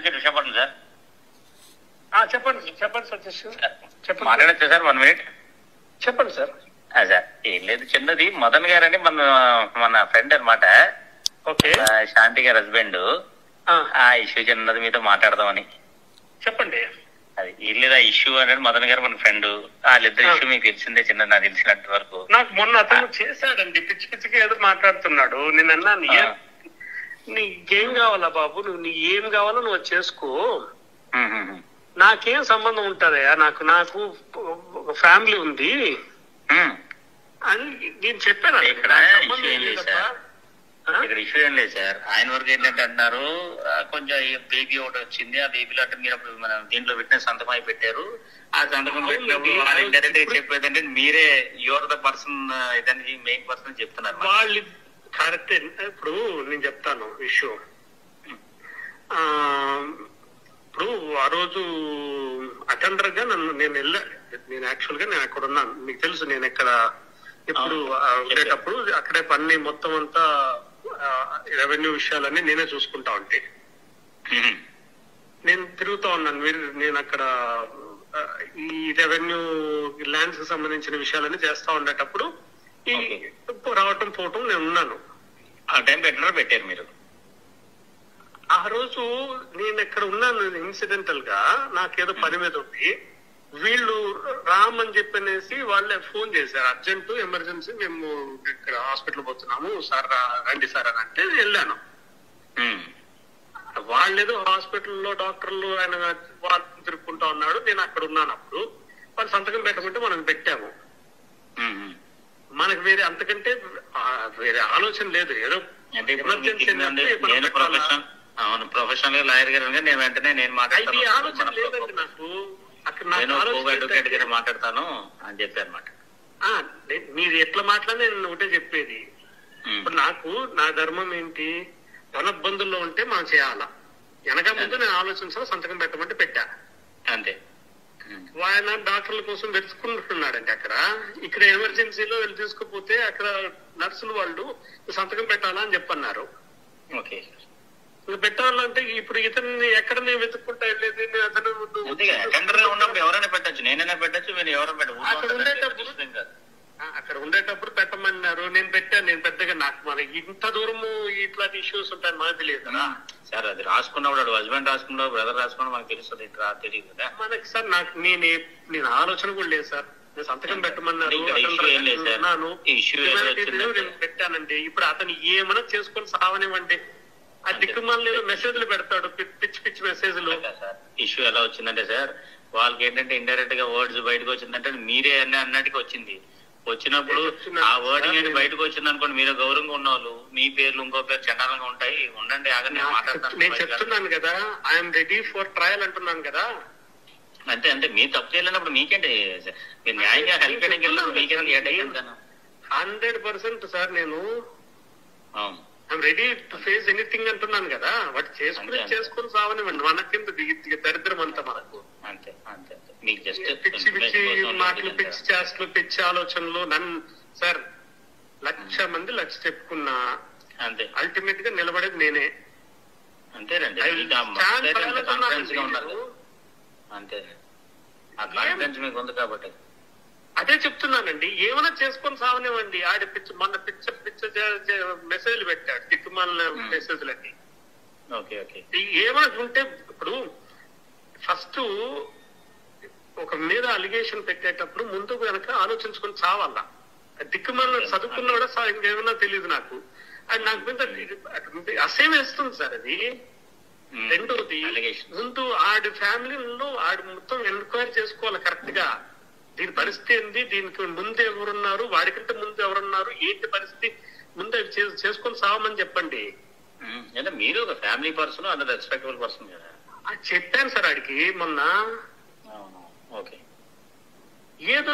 Advocate Visakhapatnam sir. చెప్పండి చెప్పండి సతీష్ చెప్పండి. మాట్లాడచ్చా సార్ 1 minute? చెప్పండి సార్. సార్ ఏం లేదు, చిన్నది మదన్ గారని మన ఫ్రెండ్ అనమాట, ఓకే, శాంతి గారి హస్బెండ్. ఆ ఇష్యూ చిన్నది మీతో మాట్లాడదామని. చెప్పండి. అది ఏం లేదు, ఆ ఇష్యూ అనేది మదన్ గారు మన ఫ్రెండ్, వాళ్ళిద్దరు ఇష్యూ మీకు తెలిసిందే చిన్నది, నాకు తెలిసినంత వరకు. నాకు మొన్న అతను చేశాడండి, పిచ్చి పిచ్చిగా ఏదో మాట్లాడుతున్నాడు. నేను అన్నాను, నీకేం కావాలా బాబు, నీ ఏం కావాలో నువ్వు చేసుకో, నాకేం సంబంధం ఉంటుందయా, నాకు ఫ్యామిలీ ఉంది అని నేను చెప్పాను. ఇక్కడ ఇష్యూ ఏం లేదు సార్, ఆయన వరకు ఏంటంటే అంటున్నారు, కొంచెం బేబీ ఒకటి వచ్చింది, ఆ బేబీలో అంటే మీరు అప్పుడు మనం దీంట్లో పెట్టిన సంతకం అయి పెట్టారు, ఆ సంతకం పెట్టినప్పుడు వాళ్ళు డైరెక్ట్ గా చెప్పేది అంటే మీరే యువర్ ద పర్సన్, ఇదని మెయిన్ పర్సన్ చెప్తున్నారు వాళ్ళు. కరెక్ట్. ఇప్పుడు నేను చెప్తాను ఇష్యూ. ఇప్పుడు ఆ రోజు అటెండర్ గా నేను యాక్చువల్ గా నేను అక్కడ ఉన్నాను, మీకు తెలుసు. నేను ఎక్కడ ఇప్పుడు ఉండేటప్పుడు అక్కడే పని మొత్తం అంతా రెవెన్యూ విషయాలన్నీ నేనే చూసుకుంటా ఉంటే నేను తిరుగుతా ఉన్నాను. నేను అక్కడ ఈ రెవెన్యూ ల్యాండ్స్ కి సంబంధించిన విషయాలన్నీ చేస్తా ఉండేటప్పుడు ఈ రావటం పోవటం నేను ఉన్నాను. ఆ టైం పెట్టారు మీరు. ఆ రోజు నేను ఎక్కడ ఉన్నాను, ఇన్సిడెంటల్ గా నాకేదో పని మీద ఉంది. వీళ్ళు రామని చెప్పనేసి వాళ్ళే ఫోన్ చేశారు, అర్జెంట్ ఎమర్జెన్సీ, మేము ఇక్కడ హాస్పిటల్ పోతున్నాము సార్, రండి సార్ అని అంటే వెళ్ళాను. వాళ్ళేదో హాస్పిటల్లో డాక్టర్లు ఆయన వాళ్ళు తిరుక్కుంటా ఉన్నాడు, నేను అక్కడ ఉన్నాను. అప్పుడు వాళ్ళు సంతకం పెట్టకుంటే మనం పెట్టాము. మనకు వేరే అంతకంటే వేరే ఆలోచన లేదు. ఏదో ఎమర్జెన్సీ ప్రొఫెషనల్ లాయర్ గారు నేను వెంటనే నేను ఆలోచన లేదండి నాకు. అడ్వకేట్ గారు మాట్లాడతాను అని చెప్పి అనమాట. మీరు ఎట్లా మాట్లాడినా నేను ఒకటే చెప్పేది. ఇప్పుడు నాకు నా ధర్మం ఏంటి, ధన ఇబ్బందుల్లో ఉంటే మనం చేయాలా, వెనక ముందు నేను ఆలోచించాలి, సంతకం పెట్టమంటే పెట్టా అంతే. ఆయన డాక్టర్ల కోసం వెతుకుంటున్నాడంటే అక్కడ, ఇక్కడ ఎమర్జెన్సీలో వెళ్ళి తీసుకుపోతే అక్కడ నర్సులు వాళ్ళు సంతకం పెట్టాలా అని చెప్పన్నారు. ఓకే, ఇంకా పెట్టాలంటే ఇప్పుడు ఇతన్ని ఎక్కడ నేను వెతుక్కుంటా వెళ్ళేది, అతను ఉన్నప్పుడు ఎవరైనా పెట్టచ్చు, నేనైనా పెట్టచ్చు, మీరు ఎవరైనా పెట్టచ్చు. అక్కడ ఉండేటప్పుడు పెట్టమన్నారు, నేను పెట్టాను. నేను పెద్దగా నాకు మన ఇంత దూరము ఇట్లాంటి ఇష్యూస్ ఉంటాయని మనకు తెలియదు కదా సార్. అది రాసుకున్నప్పుడు హస్బెండ్ రాసుకున్నాడు, బ్రదర్ రాసుకున్నాడు, మనకు తెలుస్తుంది, తెలియదు కదా మనకి సార్. నాకు నేను ఆలోచన కూడా లేదు సార్. నేను సంతకం పెట్టమన్నారు, నేను పెట్టానండి. ఇప్పుడు అతను ఏమైనా చేసుకొని సావనివ్వండి, ఆ దిక్కుమాల మెసేజ్లు పెడతాడు, పిచ్చి పిచ్చి మెసేజ్లు. ఇష్యూ ఎలా వచ్చిందంటే సార్, వాళ్ళకి ఏంటంటే ఇండైరెక్ట్ గా వర్డ్స్ బయటకు వచ్చిందంటే మీరే అన్నట్టుగా వచ్చింది. వచ్చినప్పుడు ఆ వర్డింగ్ బయటకు వచ్చింది అనుకోండి, మీరు గౌరవంగా ఉన్న వాళ్ళు మీ పేర్లు ఇంకో పేరు చండాలంగా ఉంటాయి. ఉండండి, ఆగండి, నేను మాట్లాడతాను. నేను చెప్తున్నాను కదా, ఐఎమ్ రెడీ ఫర్ ట్రయల్ అంటున్నాను కదా. అంతే అంతే, మీరు తప్పు చేయలేనప్పుడు మీకేంటి, మీరు న్యాయంగా హెల్ప్ చేయడానికి వెళ్ళినప్పుడు మీకేంటి 100% సార్. నేను I'm ready to face anything అంటున్నాను కదా. వాటి చేసుకుని సావనివ్వండి, మనకింత దరిద్రం అంతా మనకు. అంతే అంతే, మీకు జస్ట్ పిచ్చి పిచ్చి మాటలు, పిచ్చి చేష్టలు, పిచ్చి ఆలోచనలు. నన్ను సార్ 1,00,000 మంది 1,00,000 చెప్పుకున్నా, అంతే అల్టిమేట్ గా నిలబడేది నేనే. అంతేనండి, అంతే. ఆ కాన్ఫిడెన్స్ మీకు ఉంది కాబట్టి అదే చెప్తున్నానండి. ఏమైనా చేసుకొని సావనివ్వండి. ఆడ మొన్న పిచ్చ మెసేజ్లు పెట్టాడు, దిక్కుమాలిన మెసేజ్లన్నీ. ఏమైనా ఉంటే ఇప్పుడు ఫస్ట్ ఒక మీద అలిగేషన్ పెట్టేటప్పుడు ముందు కనుక ఆలోచించుకొని చావాలా. దిక్కుమాలిన చదువుకున్నాడా ఇంకేమైనా తెలియదు నాకు. అది నాకు మీద అసేమ్ వేస్తుంది సార్ అది. రెండోది, ముందు ఆడి ఫ్యామిలీలో ఆడి మొత్తం ఎంక్వైరీ చేసుకోవాలి కరెక్ట్ గా. దీని పరిస్థితి ఏంది, దీనికి ముందు ఎవరున్నారు, వాడికంటే ముందు ఎవరున్నారు, ఏంటి పరిస్థితి, ముందు చేసుకొని సావమని చెప్పండి. మీరు ఒక ఫ్యామిలీ పర్సన్, అంత రెస్పెక్టబుల్ పర్సన్ కదా. అది చెప్పాను సార్ ఆడికి మొన్న. ఓకే, ఏదో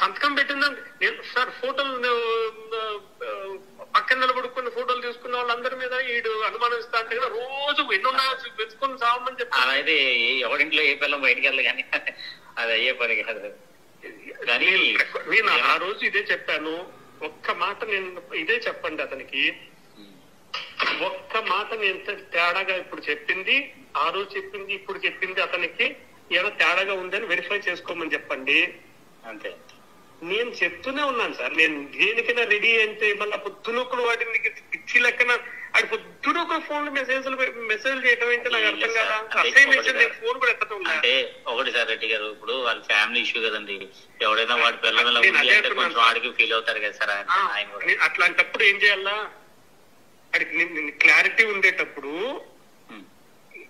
సంతకం పెట్టిందని నేను సార్ ఫోటోలు పక్కన నిలబడుకుని ఫోటోలు తీసుకున్న వాళ్ళందరి మీద ఈడు అనుమానిస్తా అంటే కదా, రోజు ఎన్నున్నా వెతుకొని సావమని చెప్పి. అలాగే ఎవరింట్లో ఏ పిల్లలు బయటికి వెళ్ళదు కానీ అది అయ్యే పని కాదు. కానీ నేను ఆ రోజు ఇదే చెప్పాను, ఒక్క మాట నేను ఇదే చెప్పండి అతనికి, ఒక్క మాట నేను తేడాగా ఇప్పుడు చెప్పింది, ఆ రోజు చెప్పింది, ఇప్పుడు చెప్పింది అతనికి ఏదో తేడాగా ఉందని వెరిఫై చేసుకోమని చెప్పండి. అంతే. నేను చెప్తూనే ఉన్నాను సార్, నేను దేనికైనా రెడీ అంటే మళ్ళీ పొద్దునొక్కడు వాటిని పిచ్చి లెక్కన అది పొద్దునొక ఫోన్ మెసేజ్ చేయడం ఏంటి నాకు అర్థం కదా. అసైన్మెంట్ నేను ఫోన్ కూడా ఎత్తడం అంటే ఒకటి సార్ రెడ్డి గారు, ఇప్పుడు వాళ్ళ ఫ్యామిలీ ఇష్యూ కదండి, ఎవడైనా వాడి పిల్లల కొంచెం వాడికి ఫీల్ అవుతారు కదా సార్ ఆయన. అట్లాంటప్పుడు ఏం చేయాలా, వాడికి క్లారిటీ ఉండేటప్పుడు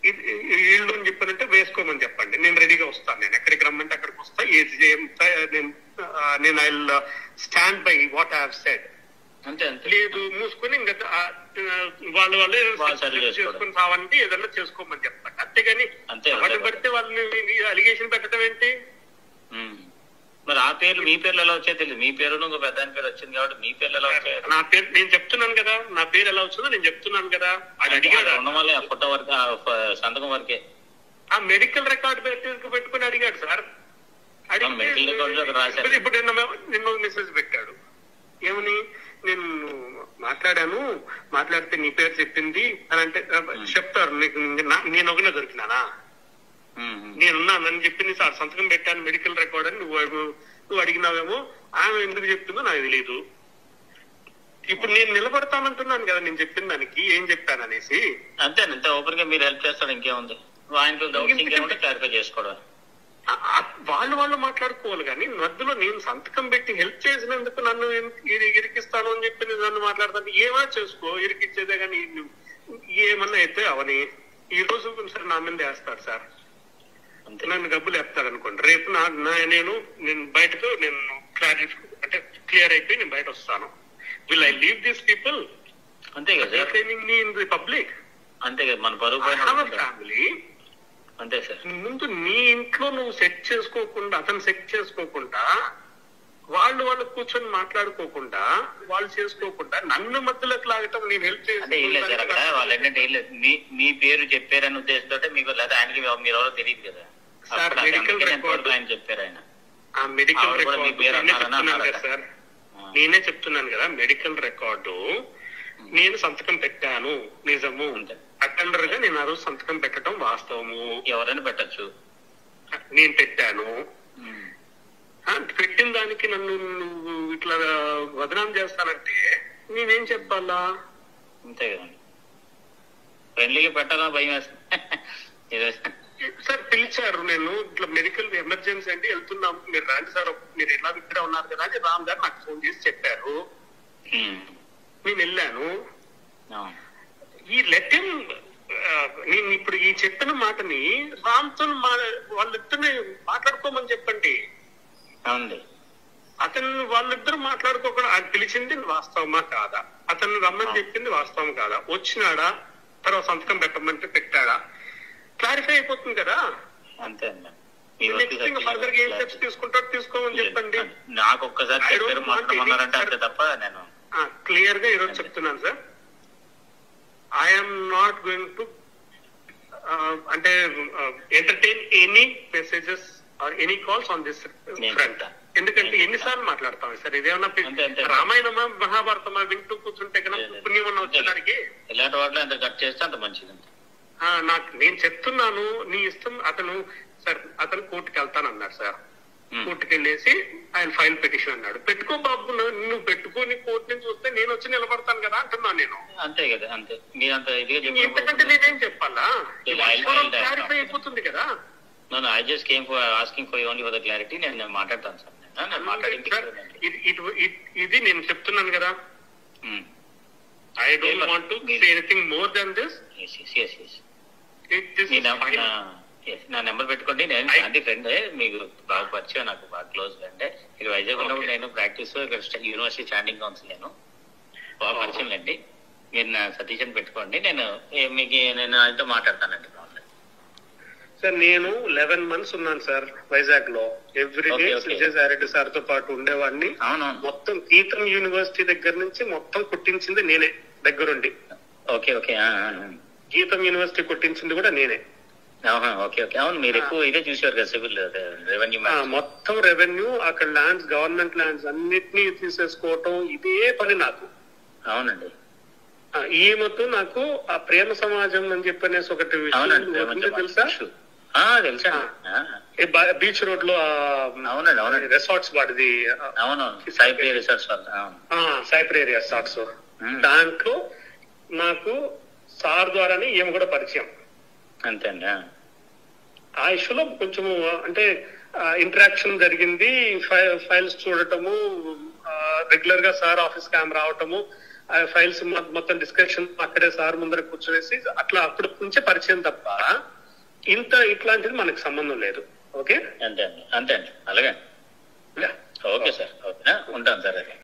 వీళ్ళు అని చెప్పానంటే వేసుకోమని చెప్పండి, నేను రెడీగా వస్తాను, నేను ఎక్కడికి రమ్మంటే అక్కడికి వస్తా, నేను I stand by what I have said. లేదు మూసుకొని ఇంకా వాళ్ళే చేసుకుని రావాలంటే ఏదన్నా చేసుకోమని చెప్పండి, అంతేగాని వాటిని పడితే వాళ్ళని అలిగేషన్ పెట్టడం ఏంటి. మరి ఆ పేర్లు మీ పేర్లు ఎలా వచ్చాయో తెలియదు, మీ పేరు ఇంకో పెద్ద పేరు వచ్చింది కాబట్టి మీ పేర్లు ఎలా వచ్చాయి? నా పేరు నేను చెప్తున్నాను కదా, నా పేరు ఎలా వచ్చిందో నేను చెప్తున్నాను కదా. అది అడిగాడు ఉన్నవాళ్ళే ఫోటో వరకు సంతకం వరకే ఆ మెడికల్ రికార్డ్ పెట్టుకుని అడిగాడు సార్. ఇప్పుడు నిన్న మెసేజ్ పెట్టాడు ఏమని, నేను మాట్లాడితే నీ పేరు చెప్పింది అని అంటే చెప్తారు, నీకు నేను ఒకనే దొరికినానా, నేనున్నానని చెప్పింది సార్, సంతకం పెట్టాను మెడికల్ రికార్డ్ అని నువ్వు అడిగినావేమో, ఆమె ఎందుకు చెప్తుందో నాకు తెలియదు. ఇప్పుడు నేను నిలబడతానంటున్నాను కదా, నేను చెప్పిన దానికి ఏం చెప్పాను అనేసి. అంతే ఓపెన్ గా మీరు హెల్ప్ చేస్తాడు, ఇంకేముంది, ఆయనకు డౌట్స్ ఇంకేముంటే క్లారిఫై చేసుకోవడం. వాళ్ళు మాట్లాడుకోవాలి కానీ మధ్యలో నేను సంతకం పెట్టి హెల్ప్ చేసినందుకు నన్ను ఇరికిస్తాను అని చెప్పి నన్ను మాట్లాడతాను. ఏమైనా చేసుకో, ఇరికిచ్చేదే కానీ ఏమన్నా అయితే అవని ఈ రోజు సరే నా మీద వేస్తాడు సార్, నన్ను డబ్బులు వేస్తాడు అనుకోండి, రేపు నేను బయటకు నేను అంటే క్లియర్ అయిపోయి నేను బయట వస్తాను. Will I leave these people? అంతే కదా, మీ ఇన్ ది పబ్లిక్. అంతే కదా, మన పరువు ఫ్యామిలీ. అంతే సార్, ముందు నీ ఇంట్లో నువ్వు సెట్ చేసుకోకుండా, అతను సెట్ చేసుకోకుండా, వాళ్ళు కూర్చొని మాట్లాడుకోకుండా, వాళ్ళు చేసుకోకుండా నన్ను మధ్యలోకి లాగటం, నేను హెల్ప్ అంటే ఏం లేదు సార్. అక్కడ వాళ్ళు ఏంటంటే ఏం లేదు, మీ పేరు చెప్పారని ఉద్దేశంతో మీకు లేదా ఆయనకి మీరు ఎవరో తెలియదు కదా సార్. మెడికల్ రికార్డు ఆయన చెప్పారు, ఆయన ఆ మెడికల్ రికార్డు సార్, నేనే చెప్తున్నాను కదా, మెడికల్ రికార్డు నేను సంతకం పెట్టాను నిజము, అటెండర్ గా నేను ఆ రోజు సంతకం పెట్టడం వాస్తవము, ఎవరైనా పెట్టచ్చు, నేను పెట్టాను. పెట్టిన దానికి నన్ను నువ్వు ఇట్లా వదనాం చేస్తానంటే నేనేం చెప్పాలా? అంతే కదండి, ఫ్రెండ్లీగా పెట్టాలా భయం వేస్తుంది సార్. పిలిచారు, నేను ఇట్లా మెడికల్ ఎమర్జెన్సీ అంటే వెళ్తున్నాము, మీరు రాండి సార్, మీరు ఎలా ఇక్కడే ఉన్నారు కదా అని రామ్ గారు నాకు ఫోన్ చేసి చెప్పారు, నేను వెళ్ళాను. ఈ లెటర్ నేను ఇప్పుడు ఈ చెప్పిన మాటని రామ్తో వాళ్ళిద్దరిని మాట్లాడుకోమని చెప్పండి. అతను వాళ్ళిద్దరు మాట్లాడుకోకుండా ఆయన పిలిచింది వాస్తవమా కాదా, అతను రమ్మని చెప్పింది వాస్తవం కాదా, వచ్చినాడా, తర్వాత సంతకం పెట్టమంటే పెట్టాడా, క్లారిఫై అయిపోతుంది కదా. అంతే నెక్స్ట్ ఇంకా ఫర్దర్ గా ఏం స్టెప్స్ తీసుకుంటారో తీసుకోమని చెప్పండి. నాకు ఒక్కసారి క్లియర్ గా ఈరోజు చెప్తున్నాను sir, I'm not going to అంటే entertain any messages or any calls on this front. ఎందుకంటే ఎన్నిసార్లు మాట్లాడతాం సార్, ఇదేమన్నా రామాయణమా మహాభారతమా వింటూ కూర్చుంటే కన్నా పుణ్యం ఉన్న వచ్చేదానికి ఇలాంటి వాటిలో ఎంత కట్ చేస్తే అంత మంచిది. నాకు నేను చెప్తున్నాను, నీ ఇష్టం. అతను కోర్టుకి వెళ్తానన్నాడు సార్, కోర్టుకి వెళ్ళేసి ఆయన ఫైల్ పిటిషన్ అన్నాడు. పెట్టుకో బాబు, నువ్వు పెట్టుకొని కోర్టు నుంచి వస్తే నేను వచ్చి నిలబడతాను కదా అంటున్నాను నేను. అంతే కదా, అంతే. ఎందుకంటే నేనేం చెప్పాలా, క్లారిఫై అయిపోతుంది కదా. I just came for asking for only for the clarity. నేను మాట్లాడతాను సార్, ఇది నేను చెప్తున్నాను కదా. I don't want to say anything more than this. Yes. నా నెంబర్ పెట్టుకోండి, నేను శాంతి ఫ్రెండ్, మీకు బాగా పరిచయం, నాకు బాగా క్లోజ్ ఫ్రెండ్. ఇక్కడ వైజాగ్ ఉన్నప్పుడు నేను ప్రాక్టీస్ ఇక్కడ యూనివర్సిటీ స్టాండింగ్ కౌన్సిల్, నేను బాగా పరిచయం అండి. మీరు నా సతీష్ అని పెట్టుకోండి, నేను ఆయనతో మాట్లాడతానండి. సార్ నేను 11 months ఉన్నాను సార్ వైజాగ్ లో. ఎవ్రీడే విజయసాయిరెడ్డి సార్ తో పాటు ఉండేవాడిని. మొత్తం గీతం యూనివర్సిటీ దగ్గర నుంచి మొత్తం కుట్టించింది నేనే దగ్గరుండి. గీతం యూనివర్సిటీ కుట్టించింది కూడా నేనే. అవును, మీరు ఎక్కువ ఇదే చూసారు కదా, సివిల్ రెవెన్యూ, మొత్తం రెవెన్యూ, అక్కడ ల్యాండ్స్, గవర్నమెంట్ ల్యాండ్స్ అన్నిటినీ తీసేసుకోవటం, ఇదే పని నాకు. అవునండి, ఈమెతో నాకు ఆ ప్రేమ సమాజం అని చెప్పనేసి ఒకటి విషయం తెలుసా? తెలుసా? బీచ్ రోడ్ లో అవునండి అవునండి రిసార్ట్స్ వాడిది. అవునవును సైప్రే రిసార్ట్స్ సైప్రే రిసార్ట్స్. దాంట్లో నాకు సార్ ద్వారానే ఈమె కూడా పరిచయం. అంతే అండి. ఆ ఇష్యూలో కొంచెము అంటే ఇంటరాక్షన్ జరిగింది. ఫైల్స్ చూడటము, రెగ్యులర్ గా సార్ ఆఫీస్ కి ఆమె రావటము, ఆ ఫైల్స్ మొత్తం డిస్కషన్ అక్కడే సార్ ముందర కూర్చొనేసి అట్లా అప్పటి నుంచే పరిచయం తప్ప ఇట్లాంటిది మనకు సంబంధం లేదు. ఓకే అంతే అండి అంతే అండి అలాగే. ఓకే సార్ ఓకే ఉంటాను సార్.